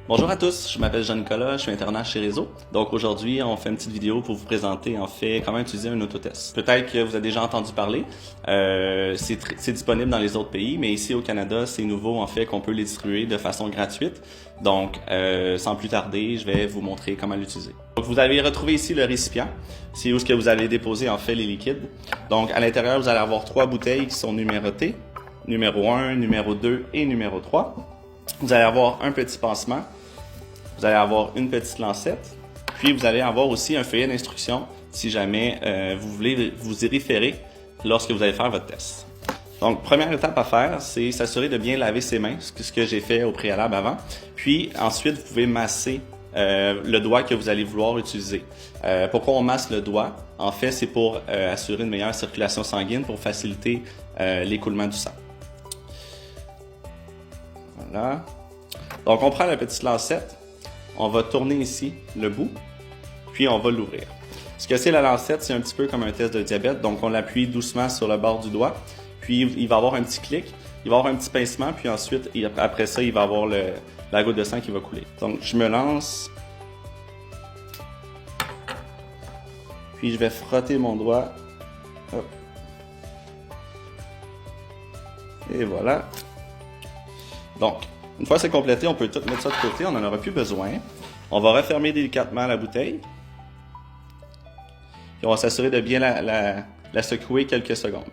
Bonjour à tous, je m'appelle Jean-Nicolas, je suis internant chez Réseau. Donc aujourd'hui, on fait une petite vidéo pour vous présenter en fait comment utiliser un autotest. Peut-être que vous avez déjà entendu parler, c'est disponible dans les autres pays, mais ici au Canada, c'est nouveau en fait qu'on peut les distribuer de façon gratuite. Donc sans plus tarder, je vais vous montrer comment l'utiliser. Donc vous allez retrouver ici le récipient, c'est où ce que vous allez déposer en fait les liquides. Donc à l'intérieur, vous allez avoir 3 bouteilles qui sont numérotées, numéro 1, numéro 2 et numéro 3. Vous allez avoir un petit pansement. Vous allez avoir une petite lancette, puis vous allez avoir aussi un feuillet d'instruction si jamais vous voulez vous y référer lorsque vous allez faire votre test. Donc, première étape à faire, c'est s'assurer de bien laver ses mains, ce que j'ai fait au préalable avant. Puis ensuite, vous pouvez masser le doigt que vous allez vouloir utiliser. Pourquoi on masse le doigt? En fait, c'est pour assurer une meilleure circulation sanguine, pour faciliter l'écoulement du sang. Voilà. Donc, on prend la petite lancette. On va tourner ici le bout, puis on va l'ouvrir. Ce que c'est la lancette, c'est un petit peu comme un test de diabète. Donc, on l'appuie doucement sur le bord du doigt, puis il va avoir un petit clic, il va avoir un petit pincement, puis ensuite, après ça, il va avoir la goutte de sang qui va couler. Donc, je me lance, puis je vais frotter mon doigt. Hop. Et voilà. Donc, une fois c'est complété, on peut tout mettre ça de côté, on n'en aura plus besoin. On va refermer délicatement la bouteille. Puis on va s'assurer de bien la secouer quelques secondes.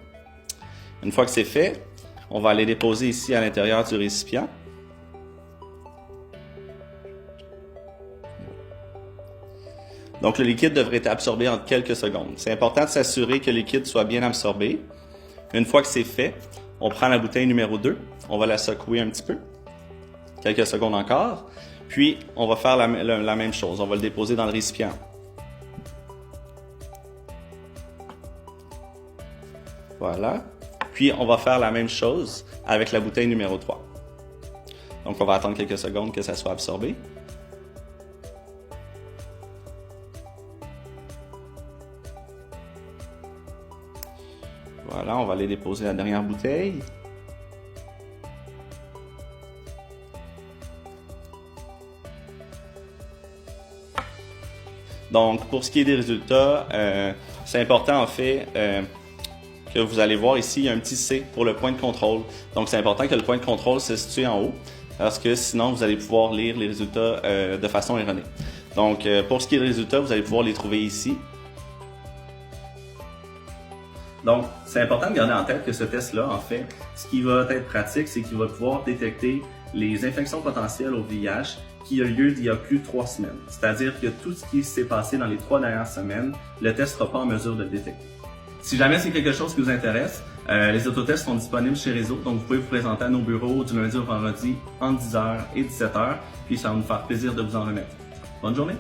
Une fois que c'est fait, on va aller déposer ici à l'intérieur du récipient. Donc le liquide devrait être absorbé en quelques secondes. C'est important de s'assurer que le liquide soit bien absorbé. Une fois que c'est fait, on prend la bouteille numéro 2, on va la secouer un petit peu. Quelques secondes encore, puis on va faire la même chose, on va le déposer dans le récipient. Voilà, puis on va faire la même chose avec la bouteille numéro 3. Donc on va attendre quelques secondes que ça soit absorbé. Voilà, on va aller déposer la dernière bouteille. Donc, pour ce qui est des résultats, c'est important en fait que vous allez voir ici, il y a un petit C pour le point de contrôle. Donc, c'est important que le point de contrôle se situe en haut parce que sinon, vous allez pouvoir lire les résultats de façon erronée. Donc, pour ce qui est des résultats, vous allez pouvoir les trouver ici. Donc, c'est important de garder en tête que ce test-là, en fait, ce qui va être pratique, c'est qu'il va pouvoir détecter les infections potentielles au VIH qui a lieu d'il y a plus de 3 semaines. C'est-à-dire que tout ce qui s'est passé dans les 3 dernières semaines, le test ne sera pas en mesure de le détecter. Si jamais c'est quelque chose qui vous intéresse, les autotests sont disponibles chez Réseau, donc vous pouvez vous présenter à nos bureaux du lundi au vendredi entre 10h et 17h, puis ça va nous faire plaisir de vous en remettre. Bonne journée!